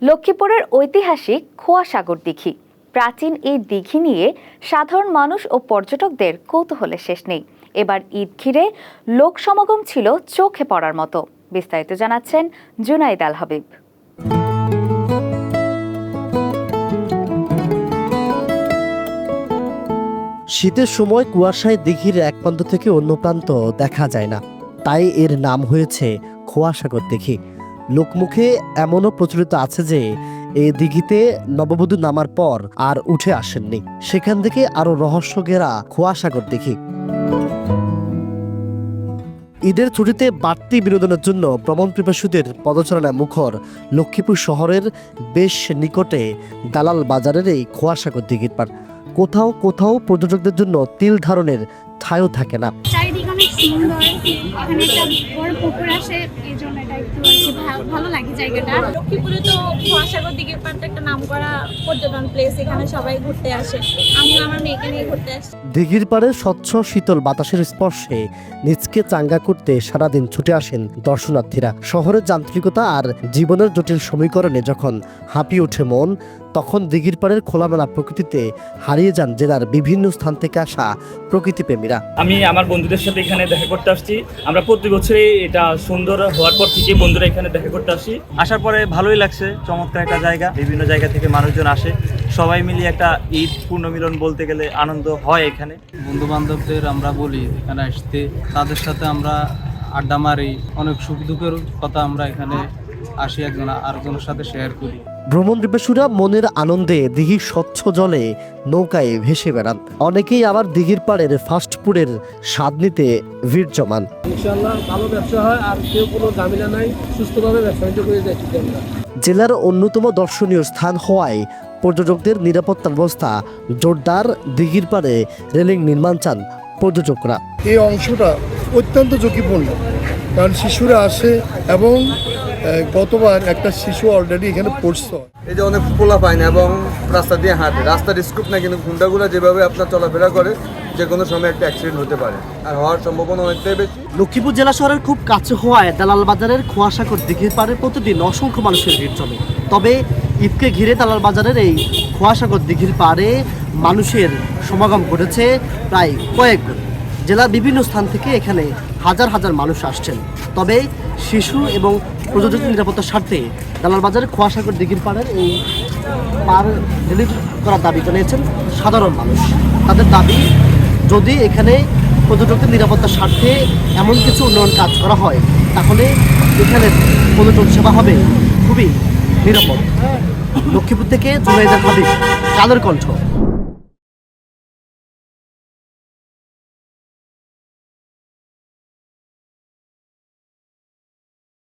লক্ষ্মীপুরের ঐতিহাসিক খোয়াসাগর দিঘি। প্রাচীন এই দিঘি নিয়ে সাধারণ মানুষ ও পর্যটকদের কৌতূহলের শেষ নেই। এবার ঈদ ঘিরে লোক সমাগম ছিল চোখে পড়ার মতো। বিস্তারিত জানাচ্ছেন জুনাইদ আল হাবিব। শীতের সময় কুয়াশায় দিঘির এক প্রান্ত থেকে অন্য প্রান্ত দেখা যায় না, তাই এর নাম হয়েছে খোয়াসাগর দিঘি। লোকমুখে এমনও প্রচলিত আছে যে এই দিঘিতে নববধূ নামার পর আর উঠে আসেননি। সেখান থেকে আরো রহস্য ঘেরা খোয়াসাগর দিঘি। ঈদের ছুটিতে বাড়তি বিনোদনের জন্য ভ্রমণ পিপাসুদের পদচারণায় মুখর লক্ষ্মীপুর শহরের বেশ নিকটে দালাল বাজারের এই খোয়াসাগর দিঘির পাড়। কোথাও কোথাও পর্যটকদের জন্য তিল ধারণের ঠাঁইও থাকে না। চারিদিকে অনেক সুন্দর, এখানে একটা বড় পুকুর আসে, এই জন্য এটা একটু ভালো লাগে জায়গাটা। লক্ষ্মীপুরে তো খোয়াসাগর দিঘির পাড়টা একটা নামকরা পর্যটন প্লেস, এখানে সবাই ঘুরতে আসে। আমি আমার মেয়েকে নিয়ে ঘুরতে আসছি। দিঘির পাড়ে স্বচ্ছ শীতল বাতাসের স্পর্শে নিজকে চাঙ্গা করতে সারাদিন ছুটে আসেন দর্শনার্থীরা। শহরের যান্ত্রিকতা আর জীবনের জটিল সমীকরণে যখন হাঁপিয়ে ওঠে মন, তখন দিঘির পাড়ের খোলামেলা প্রকৃতিতে হারিয়ে যান জেলার বিভিন্ন স্থান থেকে আসা প্রকৃতিপ্রেমীরা। আমি আমার বন্ধুদের সাথে এখানে দেখা করতে আসছি। আমরা প্রতি বছরই এটা সুন্দর হওয়ার পর থেকে বন্ধুরা এখানে দেখা করতে আসি। আসার পরে ভালোই লাগছে, চমৎকার একটা জায়গা। বিভিন্ন জায়গা থেকে মানুষজন আসে, সবাই মিলিয়ে একটা ঈদ পূর্ণমিলন বলতে গেলে আনন্দ হয় এখানে। বন্ধু বান্ধবদের আমরা বলি এখানে আসতে, তাদের সাথে আমরা আড্ডা মারি, অনেক সুখ দুঃখের কথা আমরা এখানে আসি, একজন আরেকজনের সাথে শেয়ার করি। ভ্রমণ পিপাসুরা মনের আনন্দে দিঘির স্বচ্ছ জলে নৌকায় ভেসে বেড়ান। অনেকেই আবার দিঘির পাড়ের ফাস্টফুডের স্বাদ নিতে ভিড় জমান। ইনশাআল্লাহ ভালো ব্যবসা হয়, আর কেউ কোনো ঝামেলা নাই, সুস্থভাবে ব্যবসা করে যাচ্ছি আমরা। জেলার অন্যতম দর্শনীয় স্থান হওয়ায় পর্যটকদের নিরাপত্তা ব্যবস্থা জোরদার। দিঘির পাড়ে রেলিং নির্মাণ চান পর্যটকরা। এই অংশটা অত্যন্ত ঝুঁকিপূর্ণ, কারণ শিশুরা আসে এবং গতবার একটা শিশু অলরেডি এখানে পড়ছে। এই যে অনেক পোলা পায় না এবং রাস্তা দিয়ে হাঁটে, রাস্তার স্কুপ না, কিন্তু গুন্ডাগুলা যেভাবে আপনার চলাফেরা করে, যে কোনো সময় একটা অ্যাক্সিডেন্ট হতে পারে আর হওয়ার সম্ভাবনা অনেকটাই বেশি। লক্ষ্মীপুর জেলা শহরের খুব কাছে হওয়ায় দালাল বাজারের খোয়াসাগর দিঘির পাড়ে প্রতিদিন অসংখ্য মানুষের ভিড় চলে। তবে ঈদকে ঘিরে দালাল বাজারের এই খোয়াসাগর দিঘির পাড়ে মানুষের সমাগম ঘটেছে প্রায় কয়েক গুণ। জেলার বিভিন্ন স্থান থেকে এখানে হাজার হাজার মানুষ আসছেন। তবে শিশু এবং পর্যটক নিরাপত্তার স্বার্থে দালাল বাজারের খোয়াসাগর দিঘির পাড়ের এই পার ডিলিট করার দাবি জানিয়েছেন সাধারণ মানুষ। তাদের দাবি, যদি এখানে পর্যটকদের নিরাপত্তার স্বার্থে এমন কিছু উন্নয়ন কাজ করা হয়, তাহলে এখানে পর্যটন সেবা হবে খুবই নিরাপদ। লক্ষ্মীপুর থেকে জুনাইদ আল হাবিব, কালের কণ্ঠ।